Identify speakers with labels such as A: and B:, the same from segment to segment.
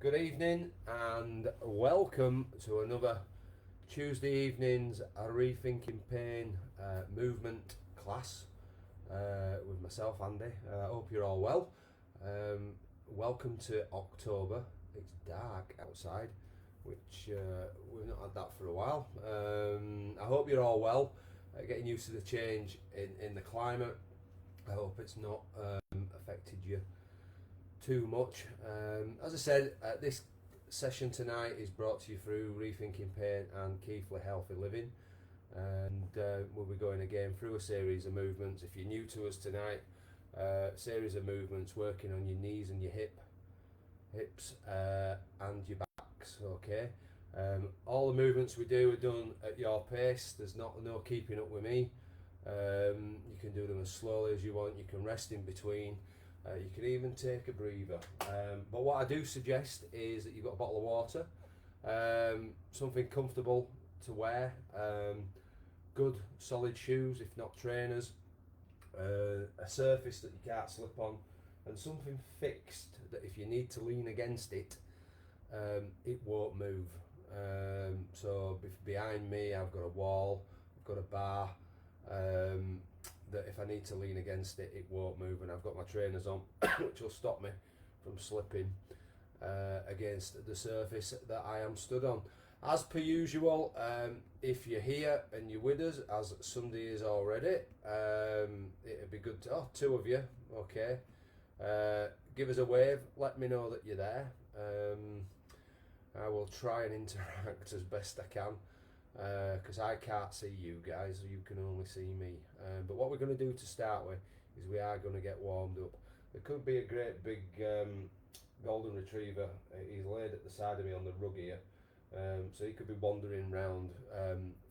A: Good evening and welcome to another Tuesday evening's Rethinking Pain movement class with myself, Andy. I hope you're all well. Welcome to October. It's dark outside, which we've not had that for a while. I hope you're all well, getting used to the change in the climate. I hope it's not affected you too much. As I said, this session tonight is brought to you through Rethinking Pain and Keithley Healthy Living, and we'll be going again through a series of movements. If you're new to us tonight, series of movements working on your knees and your hips and your backs. Okay, all the movements we do are done at your pace. There's no keeping up with me. You can do them as slowly as you want. You can rest in between. You can even take a breather. But what I do suggest is that you've got a bottle of water, something comfortable to wear, good solid shoes, if not trainers, a surface that you can't slip on, and something fixed that if you need to lean against it, it won't move. So behind me I've got a wall, I've got a bar, that if I need to lean against it, it won't move, and I've got my trainers on which will stop me from slipping against the surface that I am stood on. As per usual, if you're here and you're with us, as somebody is already, it'd be good to, two of you, okay, give us a wave, let me know that you're there. I will try and interact as best I can, because I can't see you guys, you can only see me. But what we're going to do to start with is we are going to get warmed up. There could be a great big golden retriever. He's laid at the side of me on the rug here, so he could be wandering round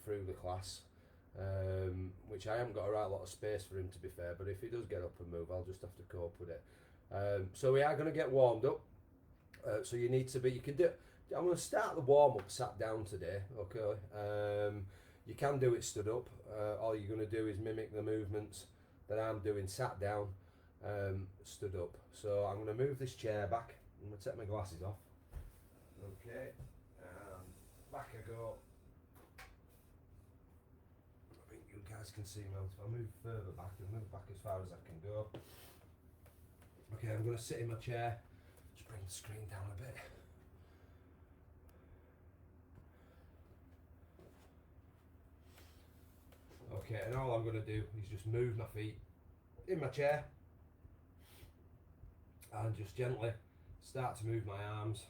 A: through the class, which I haven't got a right lot of space for him, to be fair, but if he does get up and move, I'll just have to cope with it. So we are going to get warmed up, so you need to be, you can do, I'm going to start the warm-up sat down today, okay? You can do it stood up. All you're going to do is mimic the movements that I'm doing sat down, stood up. So I'm going to move this chair back. I'm going to take my glasses off. Okay, and back I go. I think you guys can see me. If I move further back, I'll move back as far as I can go. Okay, I'm going to sit in my chair. Just bring the screen down a bit. Okay, and all I'm going to do is just move my feet in my chair and just gently start to move my arms.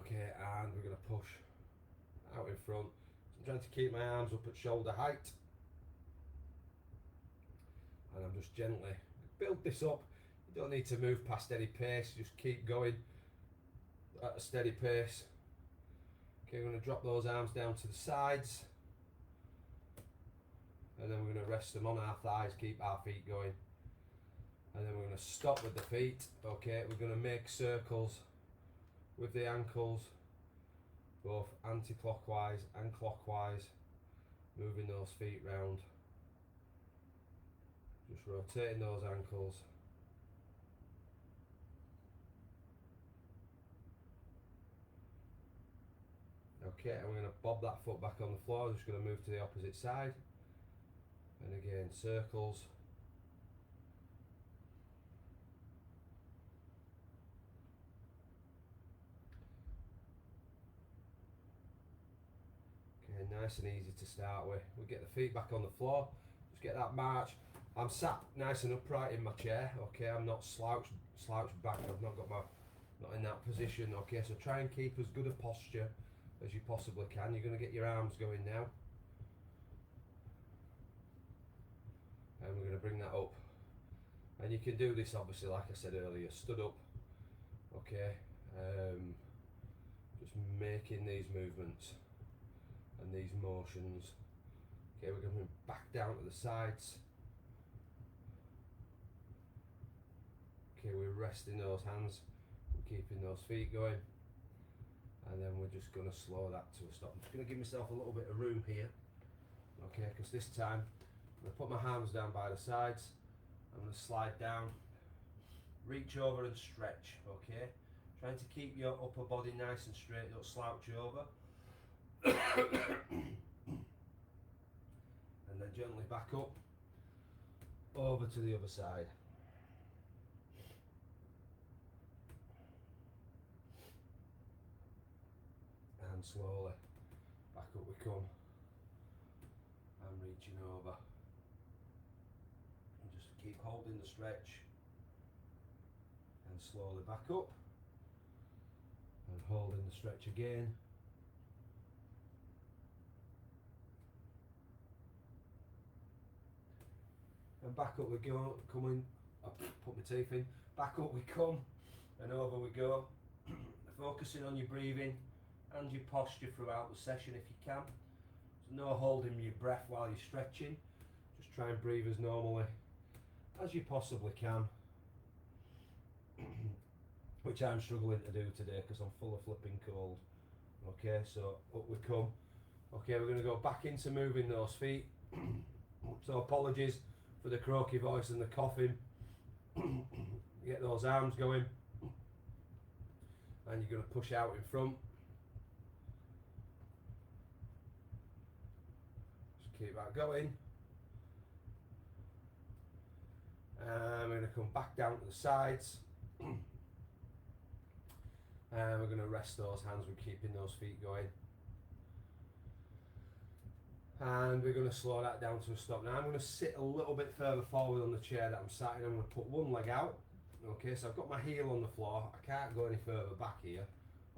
A: Okay, and we're going to push out in front. So I'm trying to keep my arms up at shoulder height, and I'm just gently build this up. You don't need to move past any pace, just keep going at a steady pace. Okay, we're going to drop those arms down to the sides, and then we're going to rest them on our thighs, keep our feet going, and then we're going to stop with the feet. Okay, we're going to make circles with the ankles, both anti-clockwise and clockwise, moving those feet round, just rotating those ankles. Okay, and we're going to bob that foot back on the floor, just going to move to the opposite side, and again circles. Okay, nice and easy to start with. We get the feet back on the floor, just get that march. I'm sat nice and upright in my chair, okay, I'm not slouched back, I've not got not in that position, okay, so try and keep as good a posture as you possibly can. You're going to get your arms going now, and we're going to bring that up, and you can do this obviously like I said earlier, stood up, okay, just making these movements and these motions. Okay, we're going back down to the sides. Okay, we're resting those hands, we're keeping those feet going, and then we're just going to slow that to a stop. I'm just going to give myself a little bit of room here, okay, because this time I'm going to put my arms down by the sides, I'm going to slide down, reach over and stretch, okay? Trying to keep your upper body nice and straight, don't slouch over. And then gently back up, over to the other side. And slowly, back up we come. And reaching over. And just keep holding the stretch. And slowly back up. And holding the stretch again. And back up we go, coming, put my teeth in, back up we come, and over we go. Focusing on your breathing and your posture throughout the session if you can. So no holding your breath while you're stretching, just try and breathe as normally as you possibly can. Which I'm struggling to do today because I'm full of flipping cold. Okay, so up we come. Okay, we're going to go back into moving those feet. So apologies for the croaky voice and the coughing. Get those arms going. And you're going to push out in front. Just keep that going. And we're going to come back down to the sides. And we're going to rest those hands with keeping those feet going. And we're going to slow that down to a stop. Now I'm going to sit a little bit further forward on the chair that I'm sat in. I'm going to put one leg out. Okay, so I've got my heel on the floor. I can't go any further back here.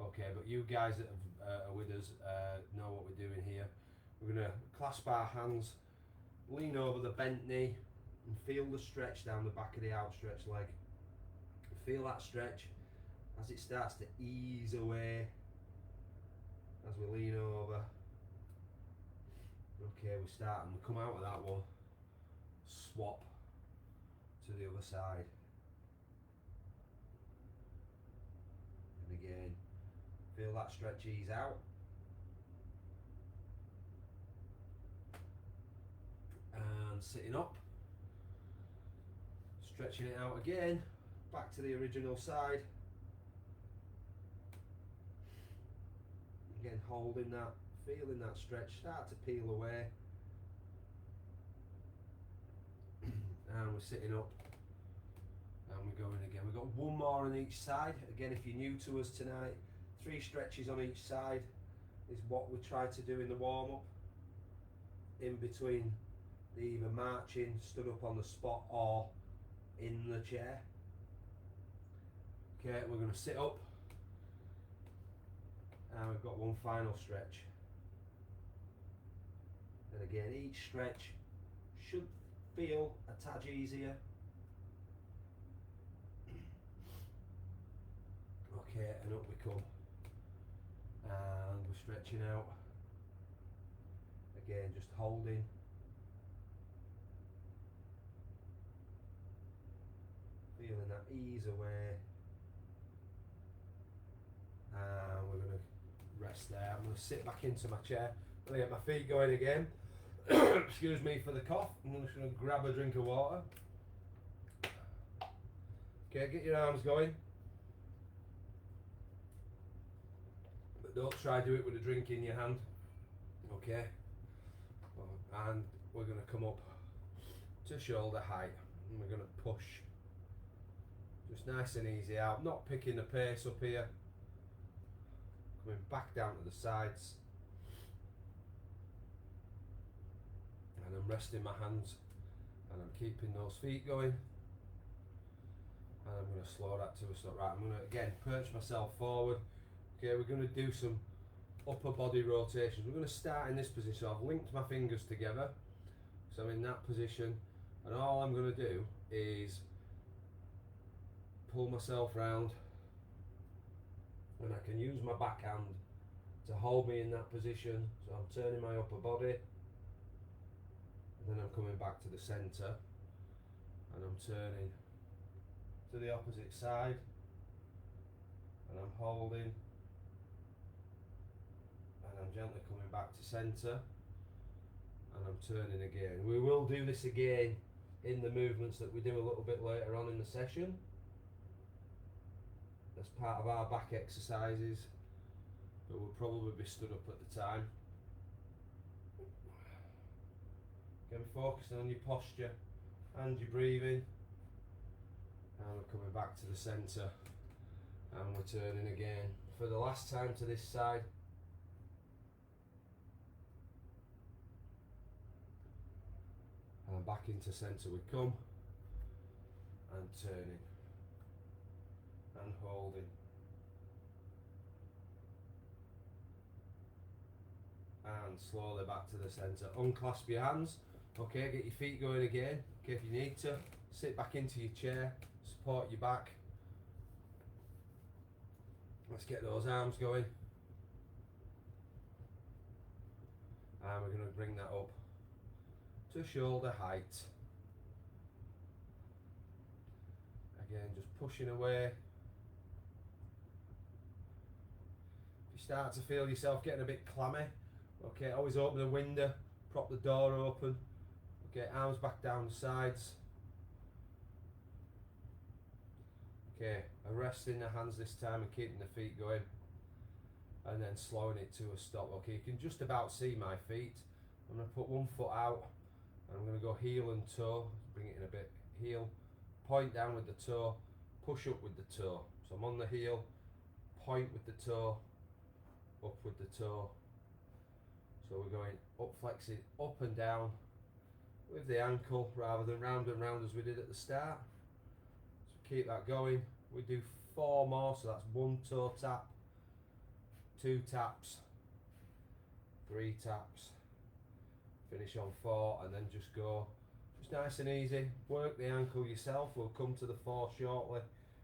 A: Okay, but you guys that are with us know what we're doing here. We're going to clasp our hands, lean over the bent knee, and feel the stretch down the back of the outstretched leg. Feel that stretch as it starts to ease away as we lean over. Okay, we start and we come out of that one, swap to the other side. And again, feel that stretch ease out. And sitting up, stretching it out again, back to the original side. Again, holding that, feeling that stretch start to peel away. And we're sitting up and we're going again. We've got one more on each side. Again, if you're new to us tonight, 3 stretches on each side is what we try to do in the warm-up. In between the either marching, stood up on the spot, or in the chair. Okay, we're going to sit up. And we've got one final stretch. And again, each stretch should feel a tad easier. Okay, and up we come. And we're stretching out. Again, just holding. Feeling that ease away. And we're going to rest there. I'm going to sit back into my chair. I'm going to get my feet going again. Excuse me for the cough. I'm just going to grab a drink of water. Okay, get your arms going. But don't try to do it with a drink in your hand. Okay. And we're going to come up to shoulder height. And we're going to push. Just nice and easy out. Not picking the pace up here. Coming back down to the sides. And I'm resting my hands. And I'm keeping those feet going. And I'm going to slow that to a stop. Right, I'm going to again perch myself forward. Okay, we're going to do some upper body rotations. We're going to start in this position. So I've linked my fingers together. So I'm in that position. And all I'm going to do is pull myself round. And I can use my backhand to hold me in that position. So I'm turning my upper body. And then I'm coming back to the centre. And I'm turning to the opposite side. And I'm holding. And I'm gently coming back to centre. And I'm turning again. We will do this again in the movements that we do a little bit later on in the session as part of our back exercises, but we'll probably be stood up at the time. Again, focusing on your posture and your breathing, and we're coming back to the centre, and we're turning again for the last time to this side. And back into centre we come, and turning and holding. And slowly back to the centre. Unclasp your hands. Okay, get your feet going again. Okay, if you need to, sit back into your chair, support your back. Let's get those arms going. And we're going to bring that up to shoulder height. Again, just pushing away. If you start to feel yourself getting a bit clammy, okay, always open the window, prop the door open. Okay, arms back down the sides. Okay, arresting the hands this time and keeping the feet going. And then slowing it to a stop. Okay, you can just about see my feet. I'm going to put one foot out. And I'm going to go heel and toe, bring it in a bit, heel, point down with the toe, push up with the toe. So I'm on the heel, point with the toe, up with the toe. So we're going up, flexing up and down with the ankle rather than round and round as we did at the start. So keep that going. We do 4 more, so that's 1 toe tap, 2 taps, 3 taps. Finish on 4 and then just go just nice and easy. Work the ankle yourself. We'll come to the 4 shortly,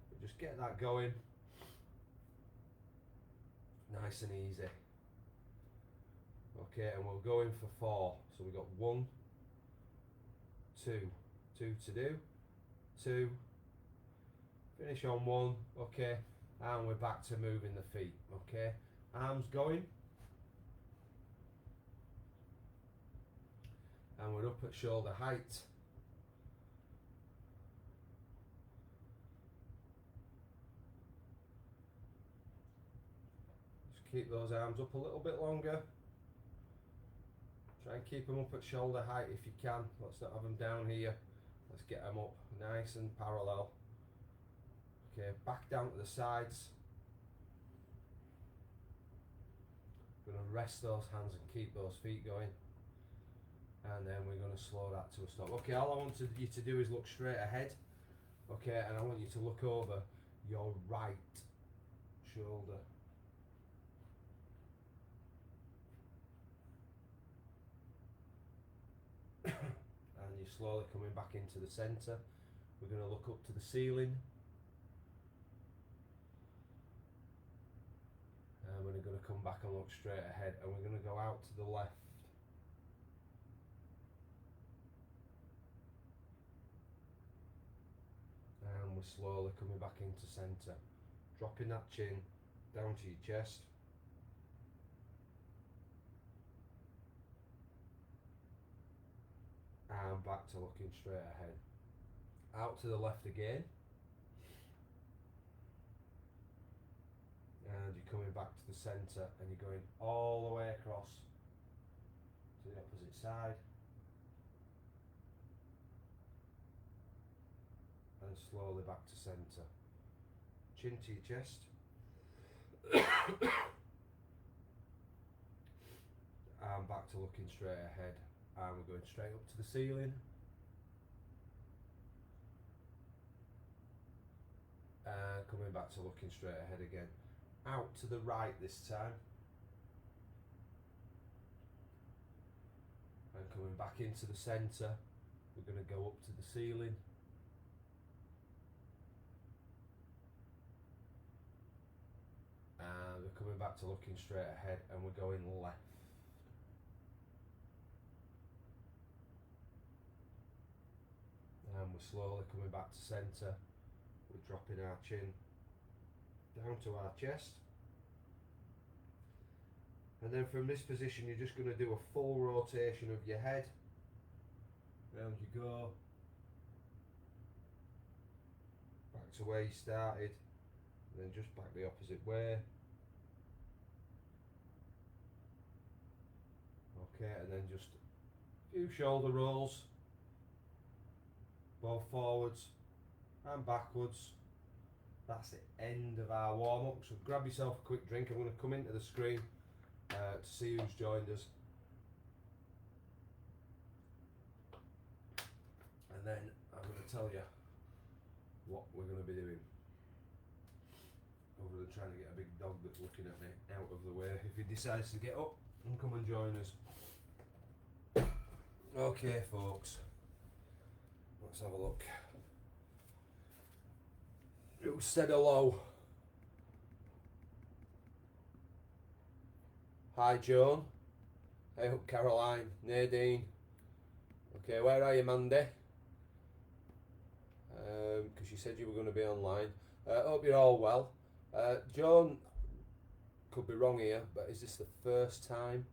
A: but just get that going nice and easy. Okay, and we'll go in for 4. So we've got 1, 2 to do, 2, finish on 1. Okay, and we're back to moving the feet. Okay, arms going. And we're up at shoulder height. Just keep those arms up a little bit longer. Try and keep them up at shoulder height if you can. Let's not have them down here. Let's get them up nice and parallel. Okay, back down to the sides. We're going to rest those hands and keep those feet going. And then we're going to slow that to a stop. Okay, all I want you to do is look straight ahead. Okay, and I want you to look over your right shoulder. And you're slowly coming back into the centre. We're going to look up to the ceiling. And we're going to come back and look straight ahead. And we're going to go out to the left. And we're slowly coming back into centre, dropping that chin down to your chest. And back to looking straight ahead. Out to the left again. And you're coming back to the centre and you're going all the way across to the opposite side. And slowly back to centre. Chin to your chest. And back to looking straight ahead. And we're going straight up to the ceiling. And coming back to looking straight ahead again. Out to the right this time. And coming back into the centre. We're going to go up to the ceiling. And we're coming back to looking straight ahead and we're going left. And we're slowly coming back to centre. We're dropping our chin down to our chest. And then from this position you're just going to do a full rotation of your head. Round you go. to where you started, and then just back the opposite way. Okay, and then just a few shoulder rolls, both forwards and backwards. That's the end of our warm-up, so grab yourself a quick drink. I'm going to come into the screen to see who's joined us. And then I'm going to tell you what we're going to be doing. Other than trying to get a big dog that's looking at me out of the way, if he decides to get up and come and join us. Okay folks, let's have a look. Who said hello? Hi Joan. Hey up Caroline, Nadine. Okay, where are you Mandy? Because you said you were going to be online. Hope you're all well. Joan, could be wrong here, but is this the first time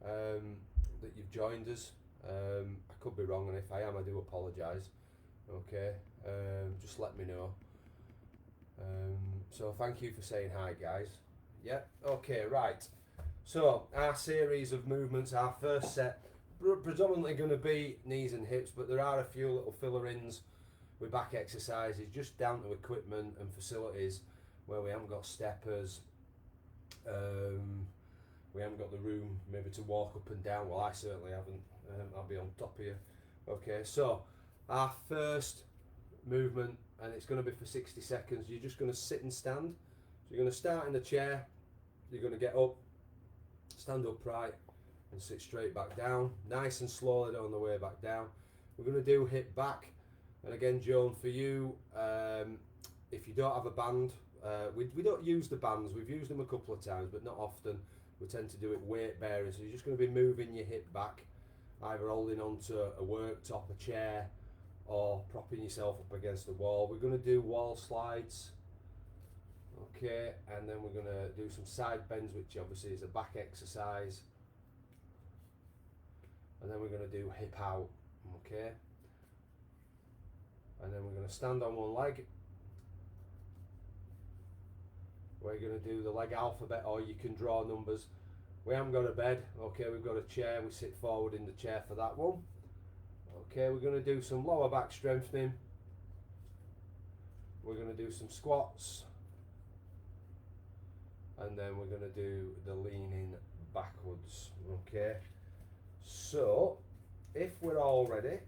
A: that you've joined us? I could be wrong, and if I am, I do apologise. Okay, just let me know. So thank you for saying hi, guys. Yeah, okay, right. So our series of movements, our first set, predominantly going to be knees and hips, but there are a few little filler-ins with back exercises, just down to equipment and facilities where we haven't got steppers. We haven't got the room maybe to walk up and down. Well, I certainly haven't. I'll be on top of you. Okay, so our first movement, and it's going to be for 60 seconds. You're just going to sit and stand. So you're going to start in the chair. You're going to get up, stand upright, and sit straight back down. Nice and slowly on the way back down. We're going to do hip back. And again, Joan, for you, if you don't have a band, we don't use the bands. We've used them a couple of times, but not often. We tend to do it weight bearing. So you're just going to be moving your hip back, either holding onto a worktop, a chair, or propping yourself up against the wall. We're going to do wall slides. Okay, and then we're going to do some side bends, which obviously is a back exercise. And then we're going to do hip out. Okay. And then we're going to stand on one leg. We're going to do the leg alphabet, or you can draw numbers. We haven't got a bed. Okay, we've got a chair. We sit forward in the chair for that one. Okay, we're going to do some lower back strengthening. We're going to do some squats. And then we're going to do the leaning backwards. Okay, so if we're all ready,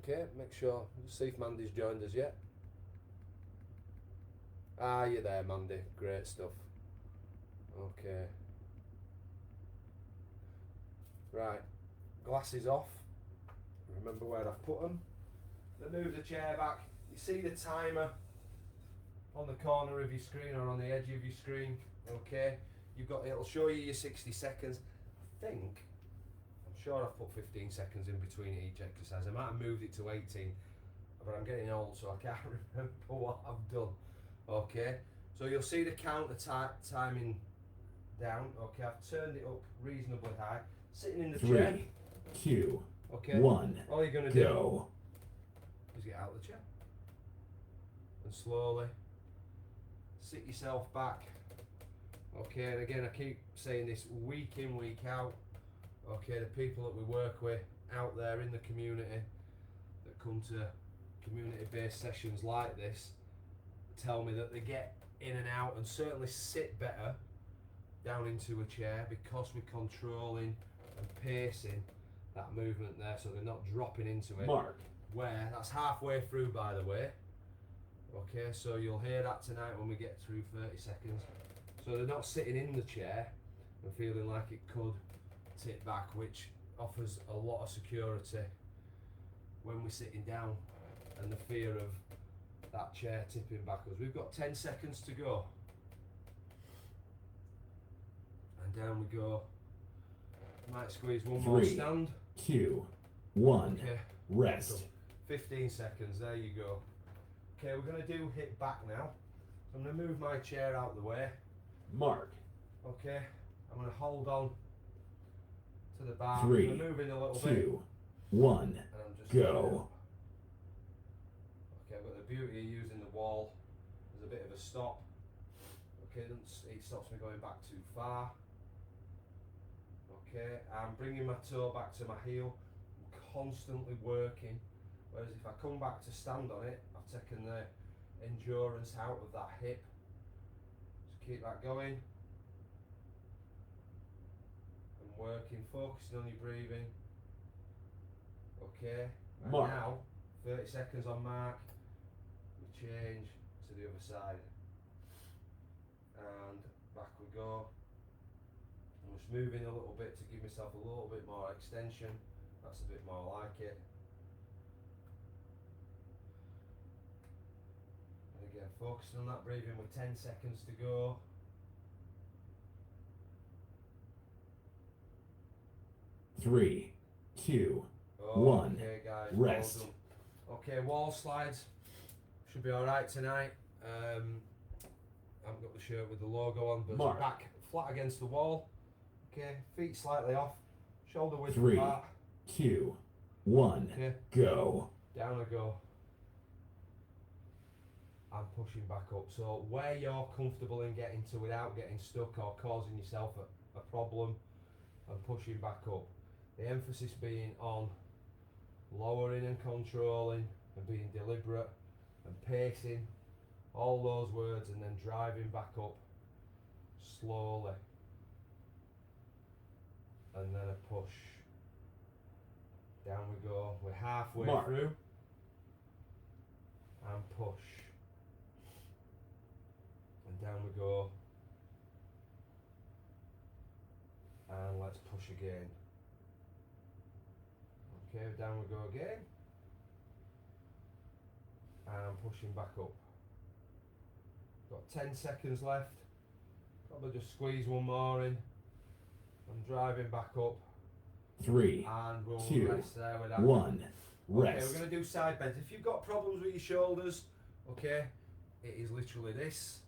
A: okay, make sure, see if Mandy's joined us yet. Ah, you're there, Mandy. Great stuff. Okay. Right, glasses off. Remember where I've put them. Then move the chair back. You see the timer on the corner of your screen or on the edge of your screen. Okay, you've got, it'll show you your 60 seconds. I'm sure I've put 15 seconds in between each exercise. I might have moved it to 18, but I'm getting old, so I can't remember what I've done. Okay, so you'll see the counter timing down. Okay, I've turned it up reasonably high. Sitting in the chair.
B: 3, 2,
A: okay.
B: 1.
A: All you're going to do is get out of the chair and slowly sit yourself back. Okay, and again, I keep saying this week in, week out. Okay, the people that we work with out there in the community that come to community-based sessions like this tell me that they get in and out and certainly sit better down into a chair because we're controlling and pacing that movement there, so they're not dropping into it.
B: Mark.
A: Where that's halfway through, by the way. Okay, so you'll hear that tonight when we get through 30 seconds. So they're not sitting in the chair and feeling like it could tip back, which offers a lot of security when we're sitting down, and the fear of that chair tipping backwards. We've got 10 seconds to go. And down we go. Might squeeze one more
B: 3,
A: stand.
B: 2, 1.
A: Okay.
B: Rest.
A: 15 seconds, there you go. Okay, we're going to do hip back now. So I'm going to move my chair out of the way.
B: Mark.
A: Okay, I'm going to hold on to the bar.
B: 3,
A: I'm going to move in a little
B: 2,
A: bit.
B: 1.
A: And I'm just
B: Go.
A: Okay, but the beauty of using the wall as a bit of a stop. Okay, it stops me going back too far. Okay, I'm bringing my toe back to my heel. I'm constantly working. Whereas if I come back to stand on it, I've taken the endurance out of that hip. Just keep that going. And working, focusing on your breathing. Okay, and
B: Mark.
A: now 30 seconds on mark. We change to the other side. And back we go. I'm just moving a little bit to give myself a little bit more extension. That's a bit more like it. And again, focusing on that breathing with 10 seconds to go.
B: Three, two, one.
A: Okay, guys.
B: Rest.
A: Well done. Okay, wall slides. Should be alright tonight. I haven't got the shirt with the logo on, but
B: Mark.
A: back flat against the wall. Okay, feet slightly off, shoulder width
B: Three,
A: apart.
B: 2, 1.
A: Okay,
B: Go.
A: down I go. I'm pushing back up. So where you're comfortable in getting to without getting stuck or causing yourself a problem, and pushing back up. The emphasis being on lowering and controlling and being deliberate and pacing, all those words, and then driving back up slowly. And then a push. Down we go. We're halfway
B: Mark.
A: through. And push. And down we go. And let's push again. Okay, down we go again. And pushing back up. Got 10 seconds left. Probably just squeeze one more in. I'm driving back up.
B: 3,
A: And we'll
B: 2,
A: rest there with that.
B: 1.
A: Okay,
B: Rest.
A: we're going to do side bends. If you've got problems with your shoulders, okay, it is literally this.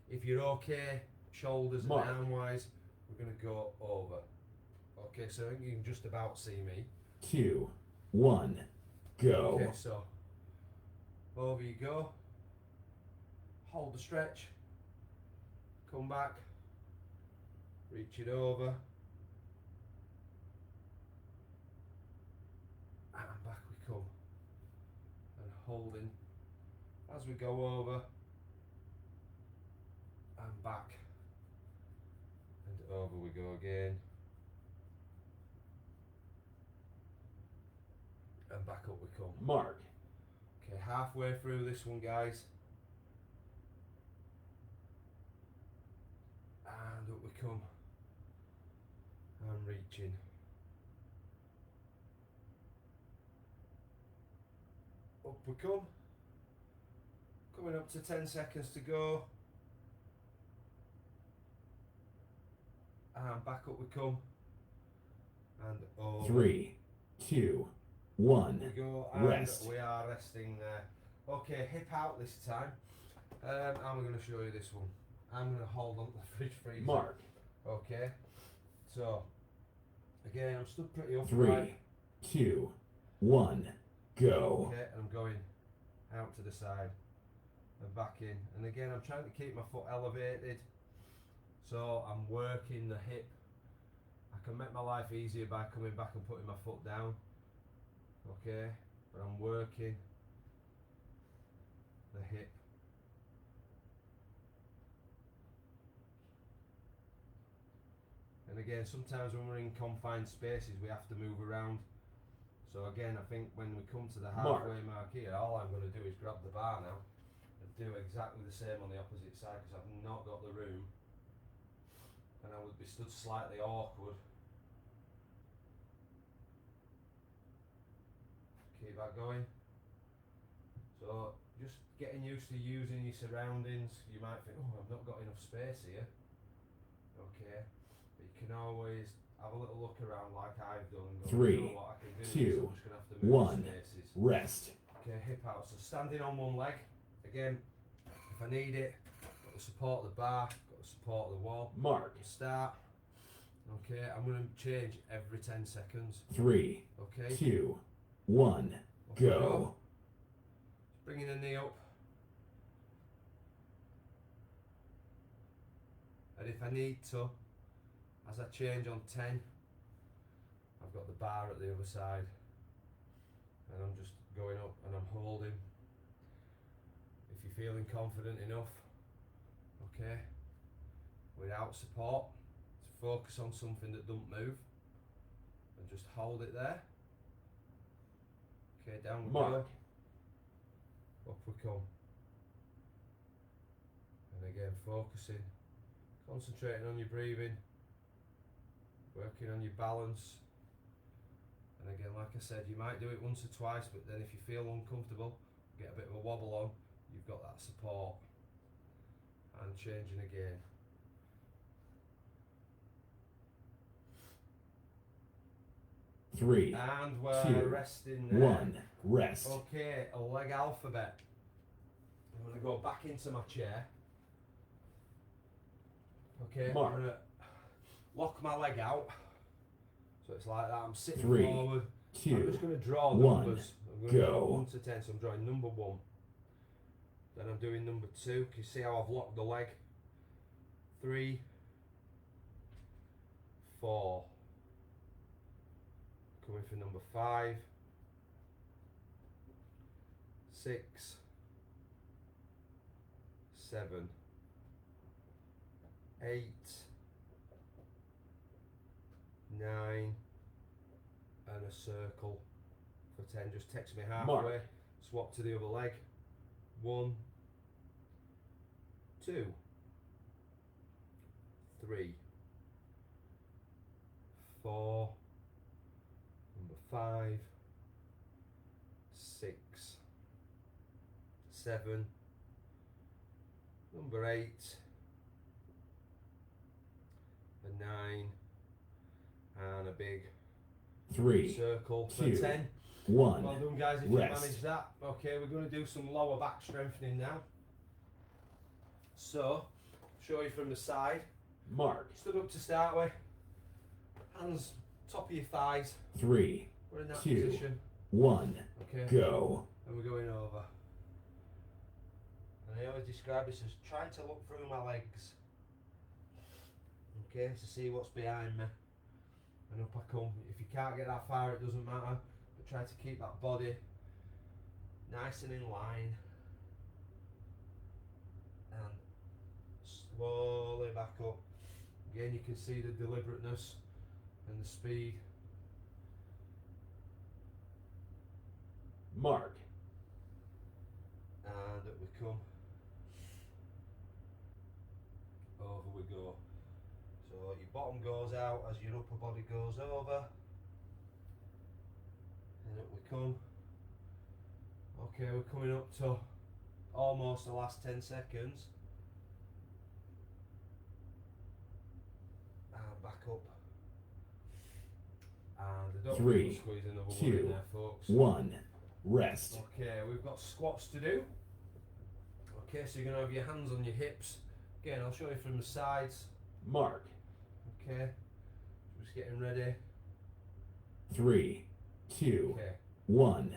A: If you're okay, shoulders
B: Mark.
A: and arm wise, we're going to go over. Okay, so you can just about see me.
B: 2, 1. Go.
A: Okay, so over you go. Hold the stretch. Come back. Reach it over. And back we come. And holding as we go over. And back. And over we go again. And back up we come.
B: Mark.
A: Okay, halfway through this one, guys. And up we come. And reaching. Up we come. Coming up to 10 seconds to go. And back up we come. And over.
B: 3, 2, 1.
A: We go, and
B: Rest.
A: we are resting there. Okay, hip out this time. I'm going to show you this one. I'm going to hold on to the fridge freezer.
B: Mark.
A: Okay, so again, I'm stood pretty upright.
B: 3, 2, 1. Go.
A: Okay, and I'm going out to the side and back in. And again, I'm trying to keep my foot elevated. So I'm working the hip. I can make my life easier by coming back and putting my foot down. Okay, but I'm working the hip. And again, sometimes when we're in confined spaces, we have to move around. So again, I think when we come to the halfway mark here, all I'm going to do is grab the bar now and do exactly the same on the opposite side, because I've not got the room. And I would be stood slightly awkward. Keep that going. So just getting used to using your surroundings. You might think, oh, I've not got enough space here. Okay, but you can always have a little look around like I've done and go,
B: 3,
A: you know what I can do,
B: 2,
A: so I'm just going to have to move
B: 1.
A: spaces.
B: Rest.
A: Okay, hip out. So standing on one leg. Again, if I need it, got to support the bar, got to support the wall.
B: Mark.
A: Start. Okay, I'm going to change every 10 seconds.
B: 3,
A: Okay.
B: 2, 1.
A: Up we
B: Go.
A: bringing the knee up. And if I need to, as I change on 10, I've got the bar at the other side. And I'm just going up and I'm holding. If you're feeling confident enough, okay, without support, to focus on something that don't move and just hold it there. Okay, down we go. Up we come. And again, focusing, concentrating on your breathing, working on your balance. And again, like I said, you might do it once or twice, but then if you feel uncomfortable, get a bit of a wobble on, you've got that support. And changing again.
B: Three,
A: And we're
B: two,
A: resting there.
B: 1, rest.
A: Okay, a leg alphabet. I'm going to go back into my chair. Okay,
B: Mark.
A: I'm going to lock my leg out. So it's like that, I'm sitting
B: 3,
A: forward.
B: 2,
A: I'm just going to draw
B: 1,
A: numbers. I'm going to
B: go.
A: go 1 to 10, so I'm drawing number 1. Then I'm doing number 2. Can you see how I've locked the leg? 3, 4. Coming for number 5, 6, 7, 8, 9, and a circle for 10. Just text me halfway.
B: Mark.
A: Swap to the other leg. 1, 2, 3, 4, number 5, 6, 7, number 8, and 9, and a big
B: 3,
A: circle for
B: 2,
A: 10.
B: 1,
A: Well done, guys, if
B: rest.
A: you manage that. Okay, we're going to do some lower back strengthening now. So, show you from the side.
B: Mark.
A: Stood up to start with. Hands top of your thighs.
B: 3,
A: We're in that
B: 2,
A: position.
B: 1,
A: Okay.
B: go.
A: And we're going over. And I always describe this as trying to look through my legs. Okay, to see what's behind me. And up I come. If you can't get that far, it doesn't matter. But try to keep that body nice and in line. And slowly back up. Again, you can see the deliberateness and the speed.
B: Mark.
A: And up we come. Over we go. So your bottom goes out as your upper body goes over. And up we come. Okay, we're coming up to almost the last 10 seconds. And back up. And I don't
B: 3,
A: want to squeeze another one
B: 2,
A: in there, folks.
B: 1, rest.
A: Okay, we've got squats to do. Okay, so you're going to have your hands on your hips. Again, I'll show you from the sides.
B: Mark.
A: Okay, just getting ready.
B: 3, 2,
A: Okay,
B: 1,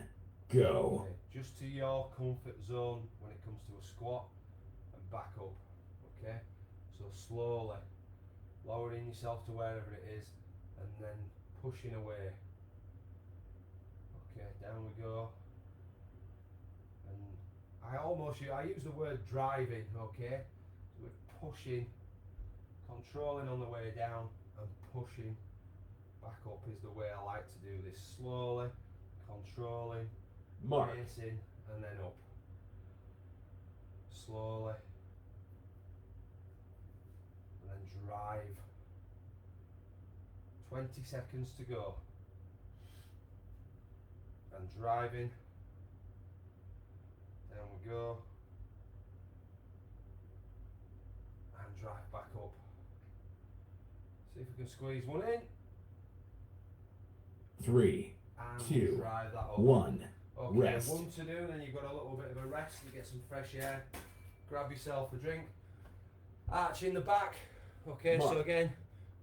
B: go.
A: okay, just to your comfort zone when it comes to a squat and back up. Okay, so slowly lowering yourself to wherever it is and then pushing away. Okay, down we go. And I use the word driving, okay? So we're pushing, controlling on the way down and pushing back up is the way I like to do this. Slowly, controlling,
B: Mark.
A: pacing, and then up. Slowly. And then drive. 20 seconds to go. And driving. Down we go. And drive back up. See if we can squeeze one in.
B: 3,
A: And
B: 2,
A: drive that up.
B: 1,
A: Okay,
B: rest.
A: 1 to do, then you've got a little bit of a rest, you get some fresh air, grab yourself a drink. Arch in the back. Okay,
B: Mark.
A: so again,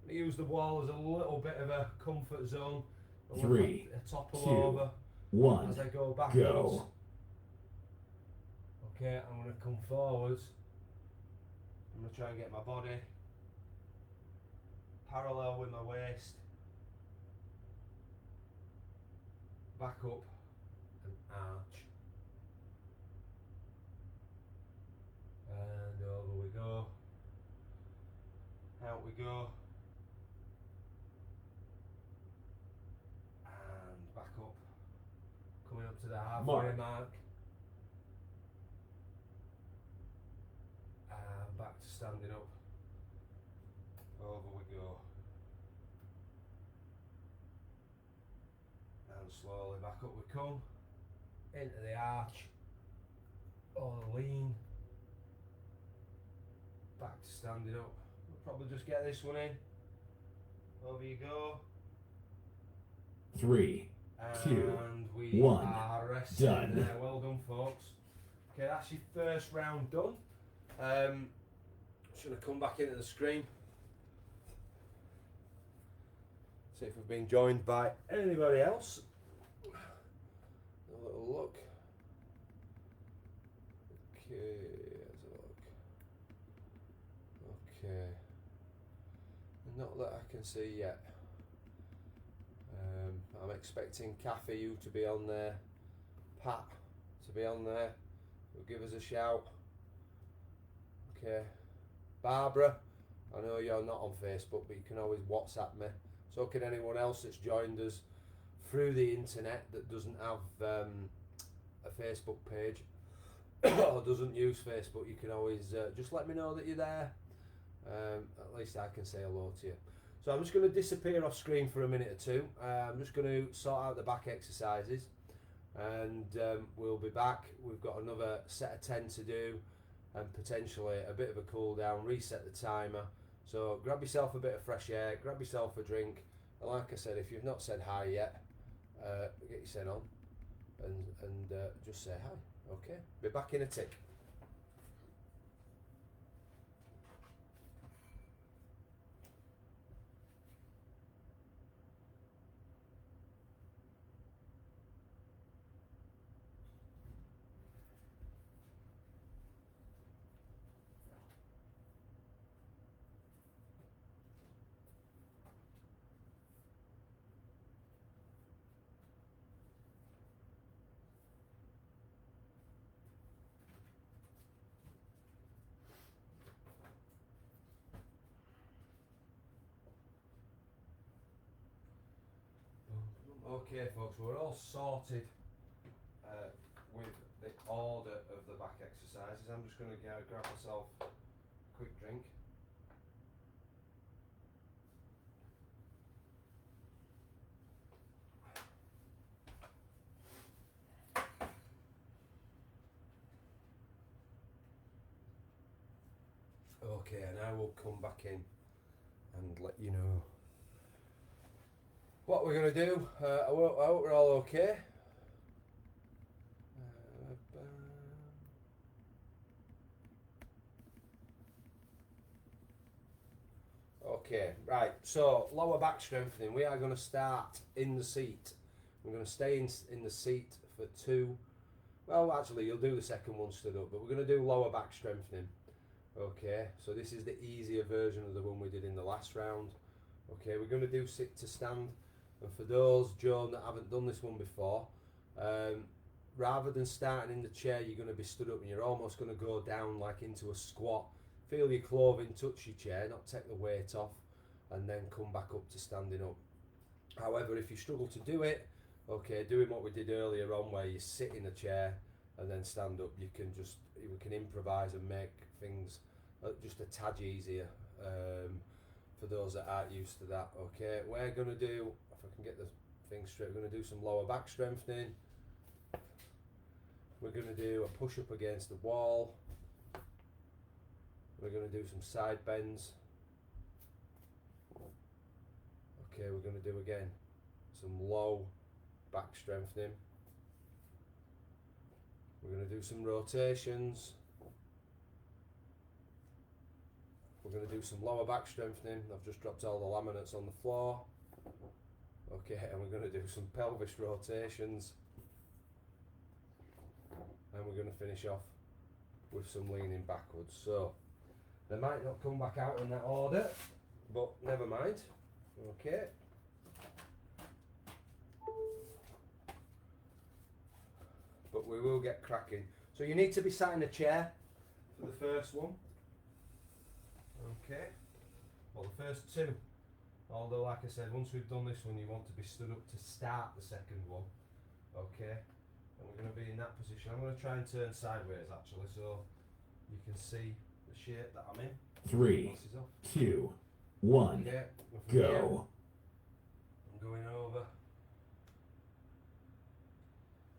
A: we use the wall as a little bit of a comfort zone. And
B: 3,
A: a topple
B: 2,
A: over
B: 1,
A: as I go backwards.
B: go.
A: Okay, I'm going to come forwards. I'm going to try and get my body parallel with my waist. Back up and arch. And over we go. Out we go. And back up. Coming up to the halfway mark. And back to standing up. Over we go. And slowly back up we come. Into the arch. Or the lean. Back to standing up. We'll probably just get this one in. Over you go.
B: 3, 2,
A: And we
B: 1.
A: are resting
B: Done.
A: there. Well done, folks. Okay, that's your first round done. Just going to come back into the screen. See if we've been joined by anybody else. A little look. Okay, let's have a look. Okay. Not that I can see yet. I'm expecting Kathy, you to be on there. Pat to be on there. Will give us a shout. Okay. Barbara, I know you're not on Facebook, but you can always WhatsApp me. So can anyone else that's joined us through the internet that doesn't have a Facebook page or doesn't use Facebook. You can always just let me know that you're there. At least I can say hello to you. So I'm just going to disappear off screen for a minute or two. I'm just going to sort out the back exercises, and we'll be back. We've got another set of 10 to do, and potentially a bit of a cool down, reset the timer. So grab yourself a bit of fresh air, grab yourself a drink, and like I said, if you've not said hi yet, get your send on and just say hi. Okay, be back in a tick. Okay folks, we're all sorted with the order of the back exercises. I'm just going to grab myself a quick drink. Okay, and I will come back in and let you know what we're going to do. I hope we're all okay. Okay, right, so lower back strengthening. We are going to start in the seat. We're going to stay in the seat for two. Well, actually, you'll do the second one stood up, but we're going to do lower back strengthening. Okay, so this is the easier version of the one we did in the last round. Okay, we're going to do sit to stand. And for those, Joan, that haven't done this one before, rather than starting in the chair, you're going to be stood up and you're almost going to go down like into a squat. Feel your clothing touch your chair, not take the weight off, and then come back up to standing up. However, if you struggle to do it, okay, doing what we did earlier on where you sit in a chair and then stand up, we can improvise and make things just a tad easier for those that aren't used to that. Okay, we're going to do, if I can get the thing straight, we're going to do some lower back strengthening. We're going to do a push up against the wall. We're going to do some side bends. Okay, we're going to do again some low back strengthening. We're going to do some rotations. We're going to do some lower back strengthening. I've just dropped all the laminates on the floor. Okay, and we're going to do some pelvis rotations. And we're going to finish off with some leaning backwards. So they might not come back out in that order, but never mind. Okay. But we will get cracking. So you need to be sat in a chair for the first one. Okay. Well, the first two. Although, like I said, once we've done this one, you want to be stood up to start the second one. Okay. And we're going to be in that position. I'm going to try and turn sideways actually, so you can see the shape that I'm in.
B: 3, 2, 1,
A: Okay.
B: go.
A: I'm going over.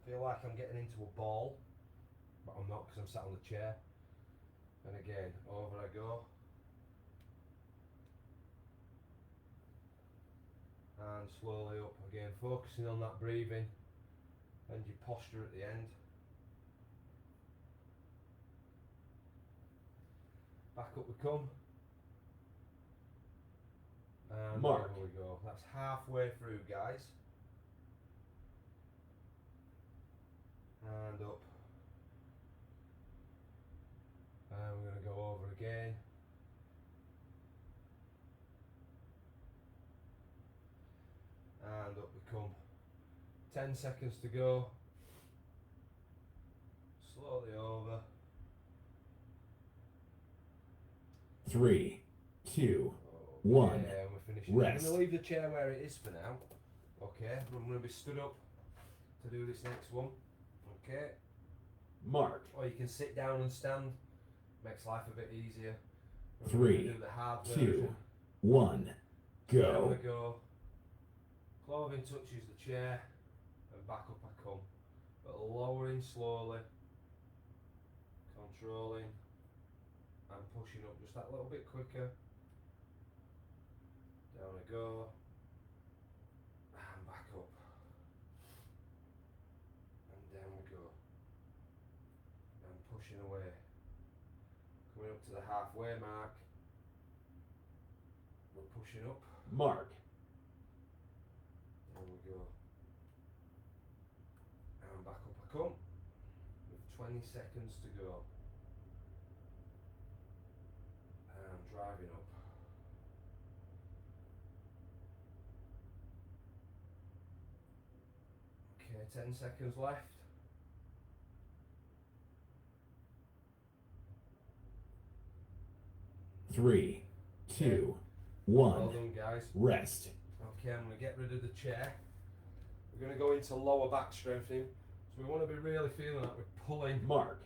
A: Feel like I'm getting into a ball, but I'm not because I'm sat on the chair. And again, over I go. And slowly up again, focusing on that breathing and your posture at the end. Back up we come. And
B: Mark.
A: there we go. That's halfway through, guys. And up. And we're going to go over again. And up we come. 10 seconds to go. Slowly over.
B: 3, 2,
A: Okay,
B: 1.
A: and we're finishing.
B: Rest.
A: I'm going to leave the chair where it is for now. Okay, I'm going to be stood up to do this next one. Okay.
B: Mark.
A: Or you can sit down and stand. Makes life a bit easier. We're
B: 3,
A: gonna do the hard
B: 2,
A: version.
B: 1,
A: There
B: go.
A: we go. Clothing touches the chair and back up I come. But lowering slowly, controlling and pushing up just that little bit quicker. Down I go. And back up. And down we go. And pushing away. Coming up to the halfway mark. We're pushing up.
B: Mark.
A: There we go. And back up I come. With 20 seconds to go. And driving up. Okay, 10 seconds left.
B: Three, two,
A: Well
B: one.
A: done, guys.
B: Rest.
A: Okay, I'm going to get rid of the chair. We're going to go into lower back strengthening. So we want to be really feeling like we're pulling
B: Mark.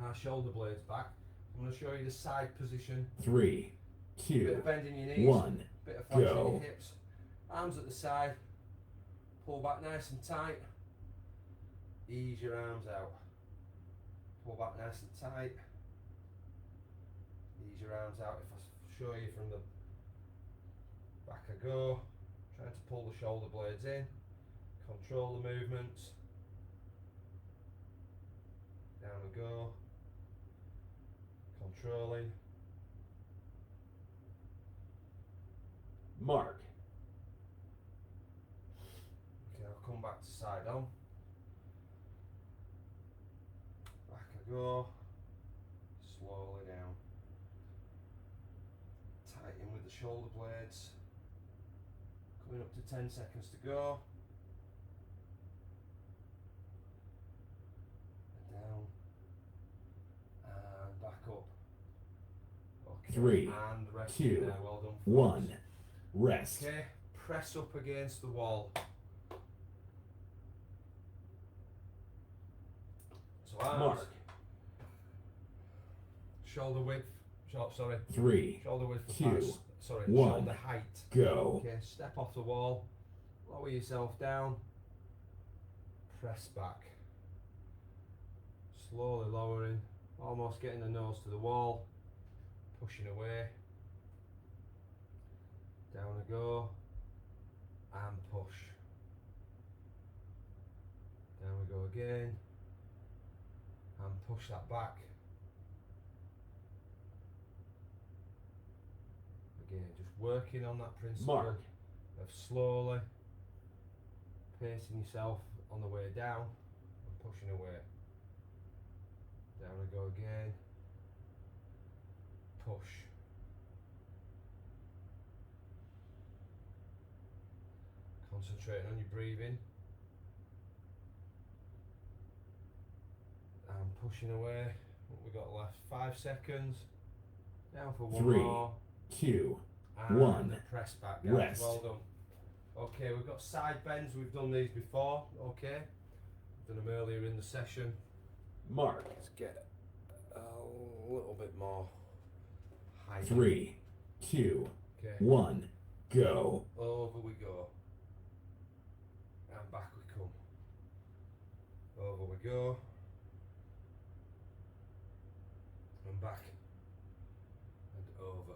A: our shoulder blades back. I'm going to show you the side position.
B: 3,
A: Bit
B: 2,
A: of bend in your knees.
B: 1.
A: Bit of flexion in
B: Go.
A: your hips. Arms at the side. Pull back nice and tight. Ease your arms out. Pull back nice and tight. Ease your arms out. If I show you from the back I go. Trying to pull the shoulder blades in. Control the movements. Down we go. Controlling.
B: Mark.
A: Okay, I'll come back to side on. Back I go. Slowly down. Tighten with the shoulder blades. Coming up to 10 seconds to go. And down. And back up. Okay.
B: 3,
A: and rest
B: 2,
A: there. Well done.
B: 1. Rest.
A: Okay, press up against the wall. So arms,
B: Mark.
A: shoulder width, sorry,
B: 3,
A: shoulder width for
B: 2,
A: pass, sorry,
B: 1.
A: shoulder height.
B: Go.
A: Okay, step off the wall, lower yourself down, press back. Slowly lowering, almost getting the nose to the wall, pushing away. Down I go, and push. Down we go again, and push that back. Again, just working on that principle
B: Mark.
A: of slowly pacing yourself on the way down and pushing away. Down I we go again. Push. Concentrating on your breathing. And pushing away. What we got left? 5 seconds. Down for one
B: 3,
A: more.
B: 2,
A: And
B: 1.
A: press back, guys.
B: Rest.
A: Well done. Okay, we've got side bends. We've done these before. Okay. Done them earlier in the session.
B: Mark.
A: Let's get a little bit more height.
B: 3, 2,
A: Okay.
B: 1. Go.
A: Over we go. And back we come. Over we go. And back. And over.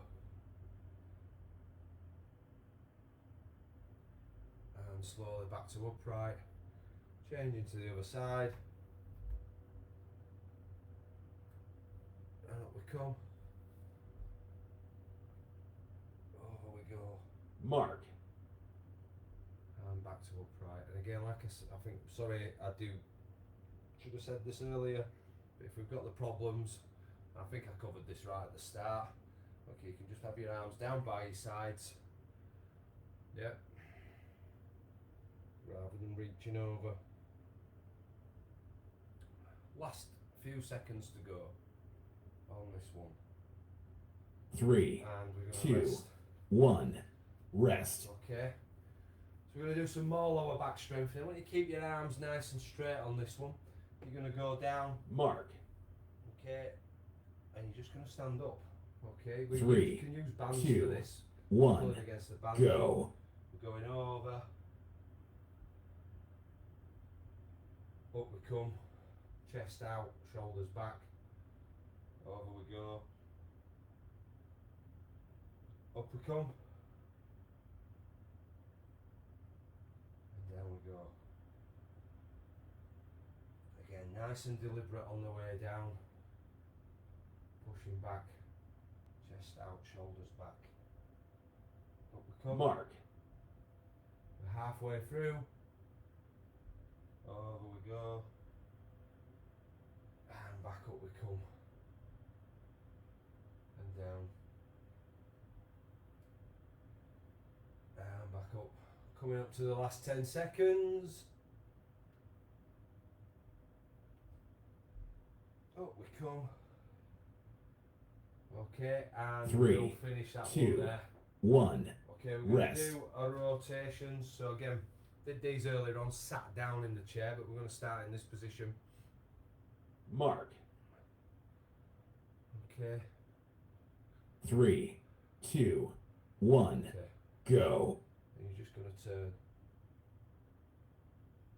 A: And slowly back to upright. Changing to the other side. And up we come. Over we go.
B: Mark.
A: And back to upright. And again, like I think, sorry, I should have said this earlier, but if we've got the problems, I think I covered this right at the start. Okay, you can just have your arms down by your sides. Yep. Rather than reaching over. Last few seconds to go on this one.
B: 3,
A: And we're going to
B: 2,
A: rest.
B: 1. Rest.
A: Okay. So we're going to do some more lower back strengthening. I want you to keep your arms nice and straight on this one. You're going to go down.
B: Mark.
A: Okay. And you're just going to stand up. Okay.
B: 3,
A: You can use bands
B: 2,
A: for this.
B: 1.
A: Pulling against the band.
B: Go.
A: We're going over. Up we come. Chest out, shoulders back. Over we go. Up we come. And down we go. Again, nice and deliberate on the way down. Pushing back. Chest out, shoulders back. Up we come.
B: Mark.
A: We're halfway through. Over we go. And back up we come. And down. And back up. Coming up to the last 10 seconds. Up we come. Okay, and
B: 3,
A: we'll finish that
B: 2,
A: one there.
B: 1.
A: Okay, we're going
B: Rest.
A: to do a rotation. So again, did these earlier on, sat down in the chair, but we're going to start in this position.
B: Mark.
A: Okay.
B: 3, 2, 1.
A: Okay.
B: Go.
A: And you're just going to turn.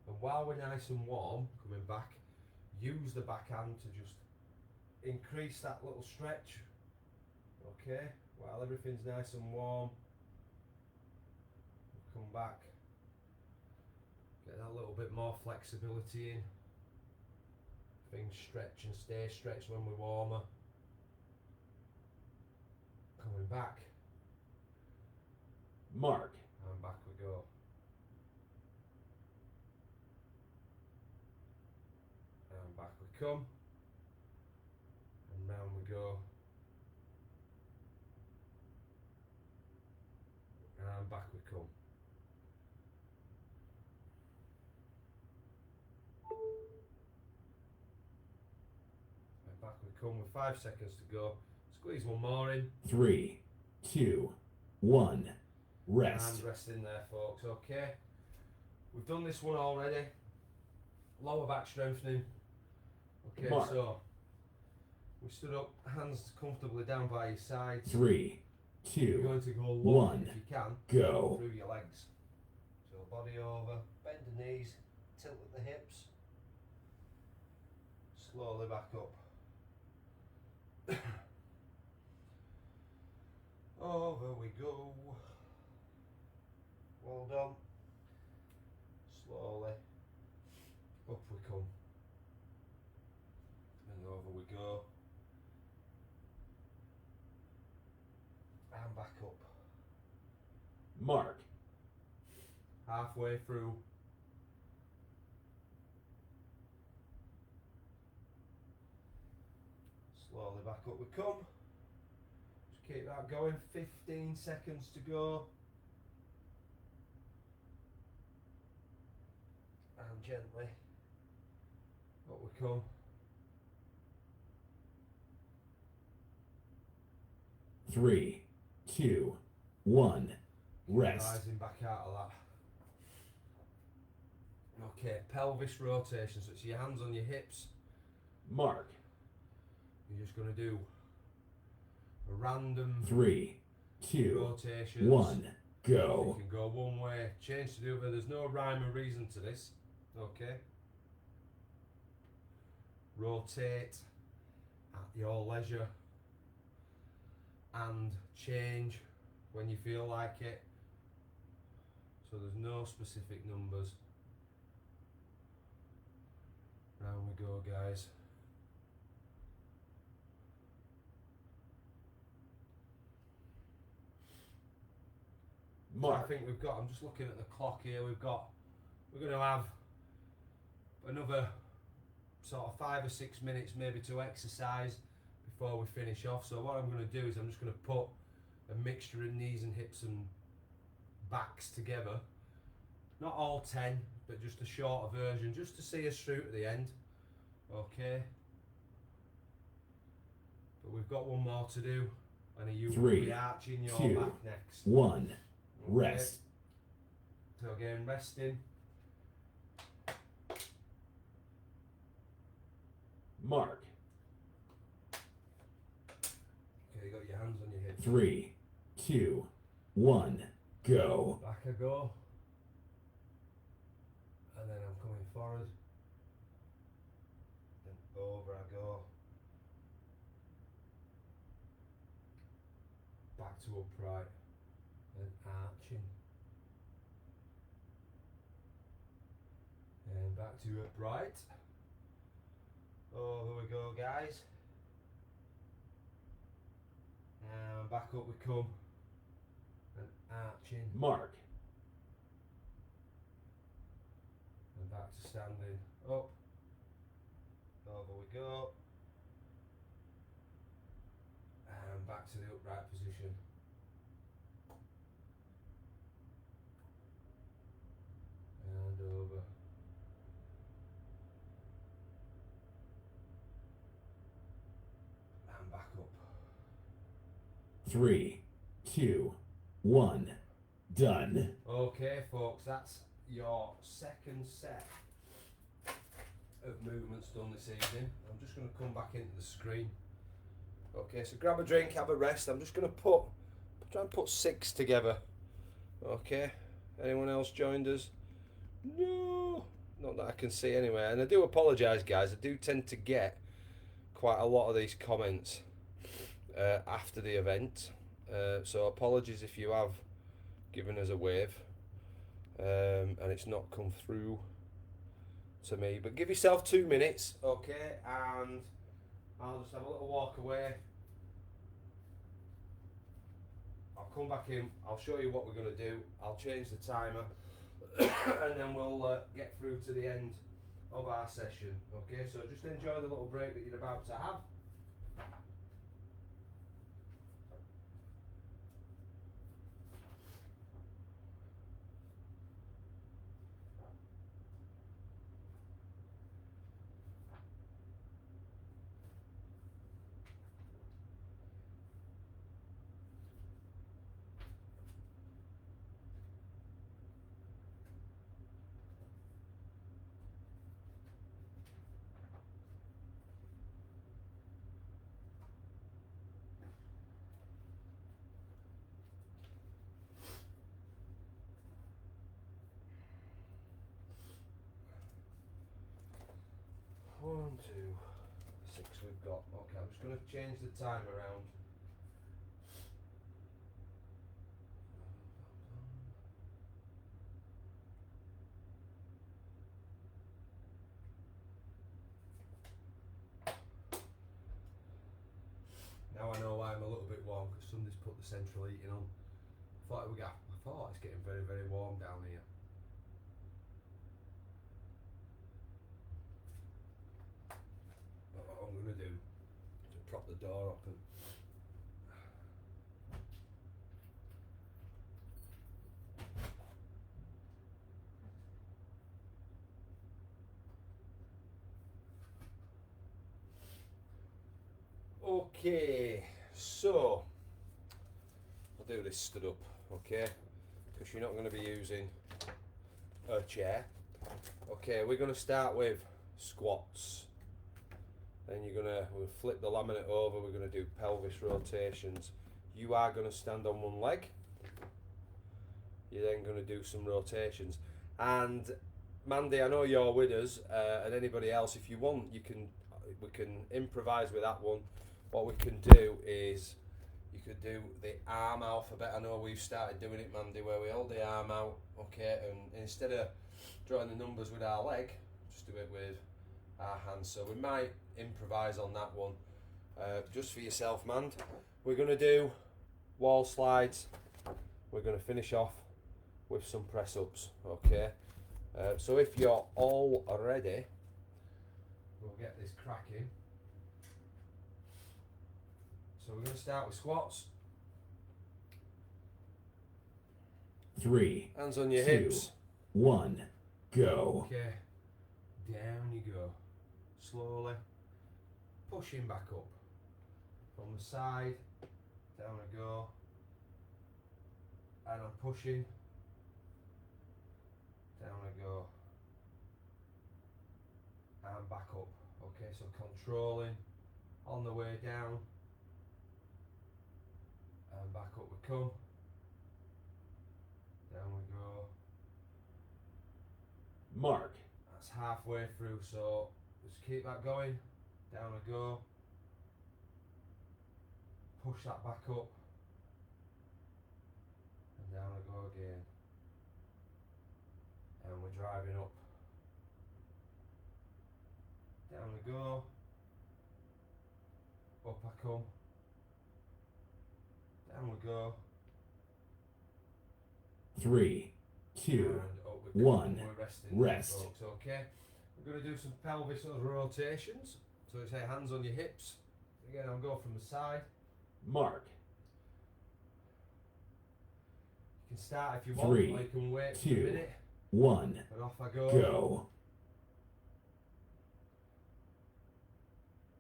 A: And while we're nice and warm, coming back, use the backhand to just increase that little stretch. Okay. While everything's nice and warm, come back. Get that little bit more flexibility in. Things stretch and stay stretched when we're warmer. Coming back.
B: Mark.
A: And back we go. And back we come. And round we go. And back we come. And back we come with 5 seconds to go. Squeeze one more in.
B: 3, 2, 1. Rest.
A: And rest in there, folks. Okay. We've done this one already. Lower back strengthening. Okay,
B: Mark.
A: so we stood up, hands comfortably down by your sides.
B: 3,
A: You're
B: 2,
A: going to go low
B: 1.
A: if you can
B: Go.
A: through your legs. So body over, bend the knees, tilt at the hips. Slowly back up. Over we go. Well done. Slowly. Up we come. And over we go. And back up.
B: Mark.
A: Halfway through. Slowly back up we come. Just keep that going. 15 seconds to go. And gently up we come.
B: 3, 2, 1. Rest.
A: Rising back out of that. Okay, pelvis rotation. So it's your hands on your hips.
B: Mark.
A: You're just going to do a random
B: 3, 2,
A: rotations.
B: 1. Go.
A: You can go one way, change to the other. There's no rhyme or reason to this. Okay. Rotate at your leisure and change when you feel like it. So there's no specific numbers. Round we go, guys.
B: Mark.
A: I think we've got, I'm just looking at the clock here, we're going to have another sort of 5 or 6 minutes maybe to exercise before we finish off. So what I'm going to do is I'm just going to put a mixture of knees and hips and backs together. Not all 10, but just a shorter version, just to see us through to the end. Okay. But we've got one more to do, and you will be arching your
B: 2,
A: back next.
B: 1.
A: Okay.
B: Rest.
A: So again, resting.
B: Mark.
A: Okay, you got your hands on your hips.
B: 3, 2, 1. Go.
A: Back I go. And then I'm coming forward. And over I go. Back to upright. And arching. And back to upright. Over we go, guys. And back up we come. And arching.
B: Mark.
A: And back to standing. Up. Over we go. And back to the upright position. And over. And back up.
B: 3, 2, 1. Done.
A: Okay, folks, that's your second set of movements done this evening. I'm just going to come back into the screen. Okay, so grab a drink, have a rest. I'm just going to try and put 6 together. Okay, anyone else joined us? No, not that I can see anyway. And I do apologise, guys. I do tend to get quite a lot of these comments after the event. So apologies if you have given us a wave and it's not come through to me. But give yourself 2 minutes, okay? And I'll just have a little walk away. I'll come back in. I'll show you what we're going to do. I'll change the timer. And then we'll get through to the end of our session. Okay, so just enjoy the little break that you're about to have. One, 2, 6 we've got. Okay, I'm just going to change the time around. Now I know why I'm a little bit warm, because somebody's put the central heating on. I thought it's getting very, very warm down here. What I'm going to do to prop the the door open. Okay, so I'll do this stood up, okay, because you're not going to be using a chair. Okay, we're going to start with squats. Then we'll flip the laminate over, we're going to do pelvis rotations. You are going to stand on one leg. You're then going to do some rotations. And Mandy, I know you're with us, and anybody else, if you want, we can improvise with that one. What we can do is, you could do the arm alphabet. I know we've started doing it, Mandy, where we hold the arm out, okay, and instead of drawing the numbers with our leg, just do it with our hands. So we might improvise on that one. Just for yourself, Mand, we're going to do wall slides. We're going to finish off with some press ups, okay. So if you're all ready, we'll get this cracking. So we're going to start with squats.
B: 3,
A: Hands on your
B: 2,
A: hips.
B: 1, go.
A: Okay, down you go. Slowly pushing back up. From the side, down I go. And I'm pushing. Down I go. And back up. Okay, so controlling on the way down. And back up we come. Down we go.
B: Mark.
A: That's halfway through, so just keep that going. Down I go. Push that back up. And down I go again. And we're driving up. Down we go. Up I come. Down we go.
B: 3, 2,
A: And up we come.
B: 1,
A: We're resting.
B: rest.
A: Folks, okay. We're going to do some pelvis rotations. So it's hands on your hips. Again, I'll go from the side.
B: Mark.
A: You can start if you want,
B: 3,
A: or you can wait
B: 2,
A: for a minute.
B: 1,
A: And off I go.
B: go.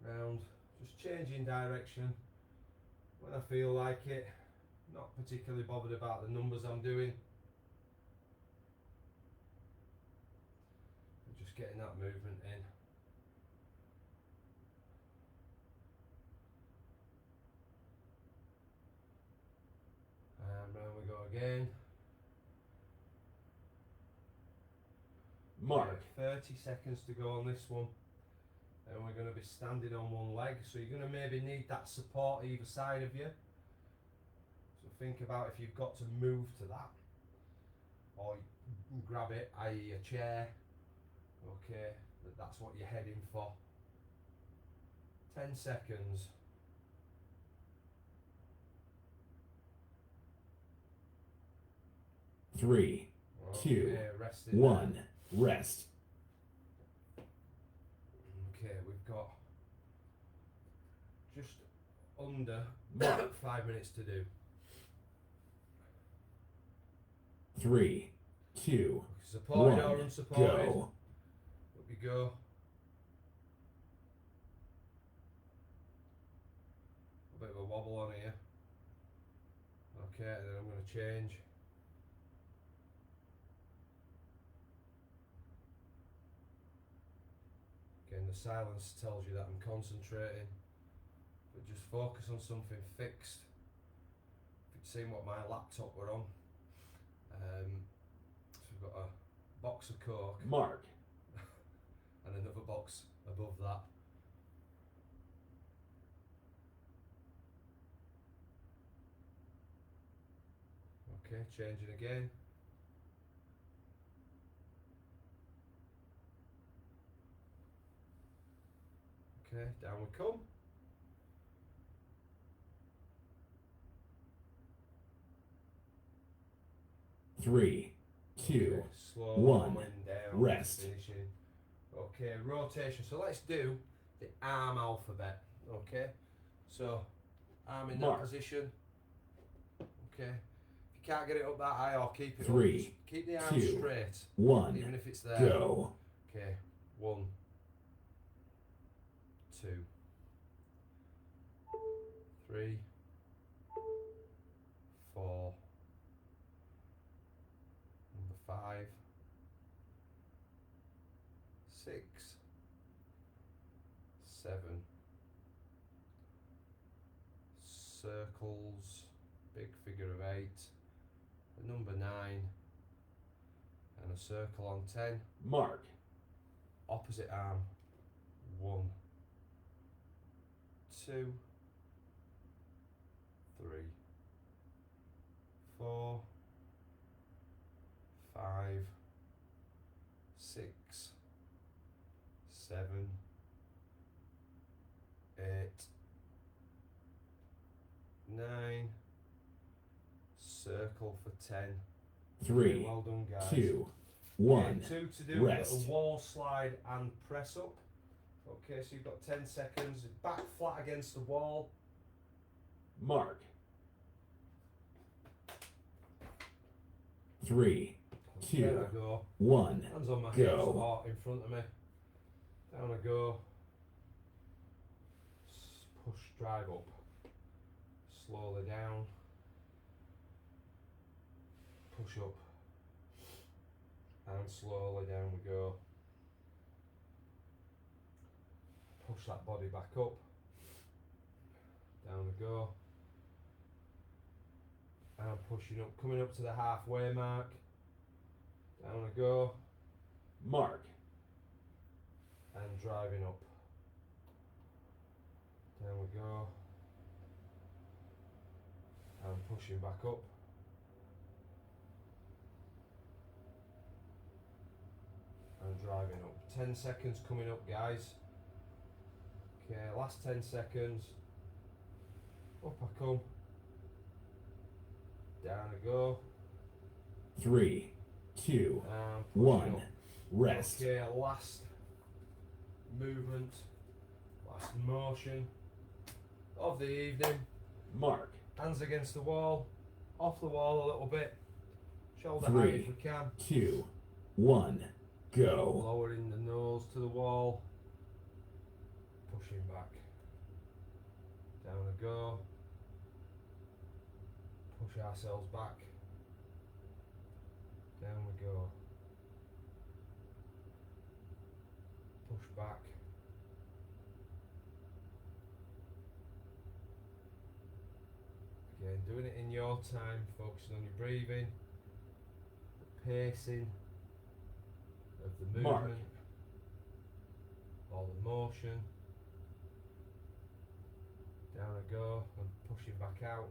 A: Round, just changing direction when I feel like it. Not particularly bothered about the numbers I'm doing. But just getting that movement in. And round we go again.
B: Mark.
A: 30 seconds to go on this one. And we're going to be standing on one leg, so you're going to maybe need that support either side of you. So think about if you've got to move to that, or grab it, i.e. a chair, okay, that's what you're heading for. 10 seconds.
B: Three,
A: Okay,
B: 2,
A: resting
B: 1, rest.
A: Okay, we've got just under
B: Mark.
A: 5 minutes to do.
B: 3, 2,
A: Supported
B: 1,
A: or unsupported.
B: go.
A: Up you go. A bit of a wobble on here. Okay, and then I'm going to change. Again, the silence tells you that I'm concentrating, but just focus on something fixed. If you'd seen what my laptop were on, so we've got a box of Coke
B: Mark.
A: and another box above that. Okay, changing again. Okay, down we come.
B: Three, 2,
A: Okay, slow
B: 1,
A: down,
B: rest.
A: finishing. Okay, rotation. So let's do the arm alphabet. Okay, So arm in that
B: Mark.
A: position. Okay. If you can't get it up that high, or keep it
B: 3,
A: up, just keep the arm
B: 2,
A: straight,
B: 1,
A: even if it's there.
B: go.
A: Okay. 1, 2, 3, 4, number 5, 6, 7, circles, big figure of 8, a number 9, and a circle on 10.
B: Mark.
A: Opposite arm. 1, 2, 3, 4, 5, 6, 7, 8, 9, circle for 10.
B: 3,
A: Well done, guys.
B: 2, 1,
A: Okay, 2 to do,
B: rest.
A: a wall slide and press up. Okay, so you've got 10 seconds, back flat against the wall.
B: Mark. 3,
A: There
B: 2,
A: I go.
B: 1,
A: Hands on my
B: go.
A: hips, heart in front of me. Down I go. Push, drive up. Slowly down. Push up. And slowly down we go. Push that body back up. Down we go. And pushing up, coming up to the halfway mark. Down I go.
B: Mark.
A: And driving up. Down we go. And pushing back up. And driving up. 10 seconds coming up, guys. Okay, last 10 seconds. Up I come. Down I go.
B: 3, 2,
A: And
B: 1,
A: pushing up.
B: rest.
A: Okay, last movement, last motion of the evening.
B: Mark.
A: Hands against the wall, off the wall a little bit, shoulder height
B: 3,
A: if we can.
B: 2, 1, go.
A: Lowering the nose to the wall, pushing back. Down I go. Push ourselves back. Down we go. Push back. Again, doing it in your time, focusing on your breathing, the pacing of the movement,
B: Mark.
A: or the motion. Down I go, and pushing back out.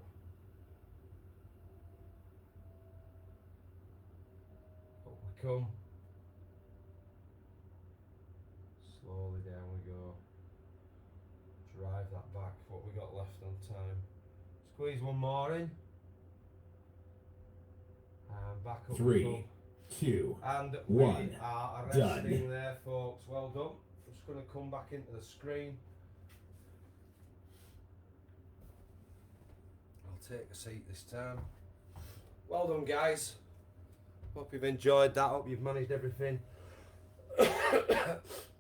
A: Up we come. Slowly down we go. Drive that back, what we got left on time. Squeeze one more in. And back up
B: 3,
A: we come.
B: 2,
A: And
B: 1,
A: we are
B: done.
A: resting there, folks. Well done. Just going to come back into the screen. I'll take a seat this time. Well done, guys. Hope you've enjoyed that. Hope you've managed everything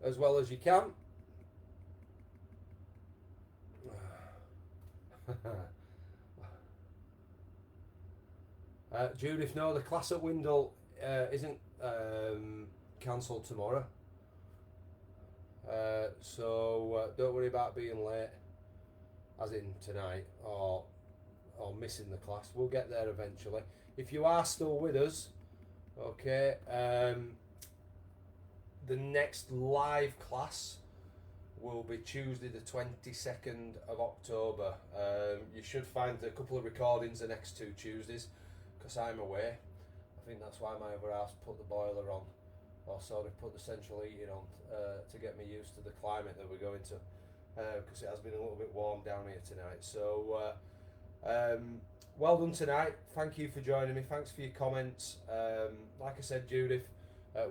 A: as well as you can. Judith, no, the class at Windle isn't cancelled tomorrow. So don't worry about being late, as in tonight, or missing the class. We'll get there eventually. If you are still with us, okay, the next live class will be Tuesday the 22nd of October. You should find a couple of recordings the next 2 Tuesdays, because I'm away. I think that's why my other house put the boiler on, or sorry, put the central heating on, to get me used to the climate that we're going to, because it has been a little bit warm down here tonight. So well done tonight. Thank you for joining me. Thanks for your comments. Like I said, Judith,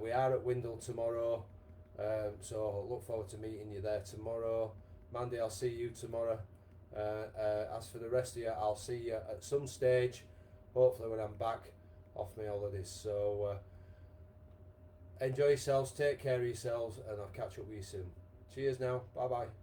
A: we are at Windle tomorrow, so look forward to meeting you there tomorrow. Mandy, I'll see you tomorrow. As for the rest of you, I'll see you at some stage, hopefully when I'm back off my holidays. So enjoy yourselves, take care of yourselves, and I'll catch up with you soon. Cheers now, bye bye.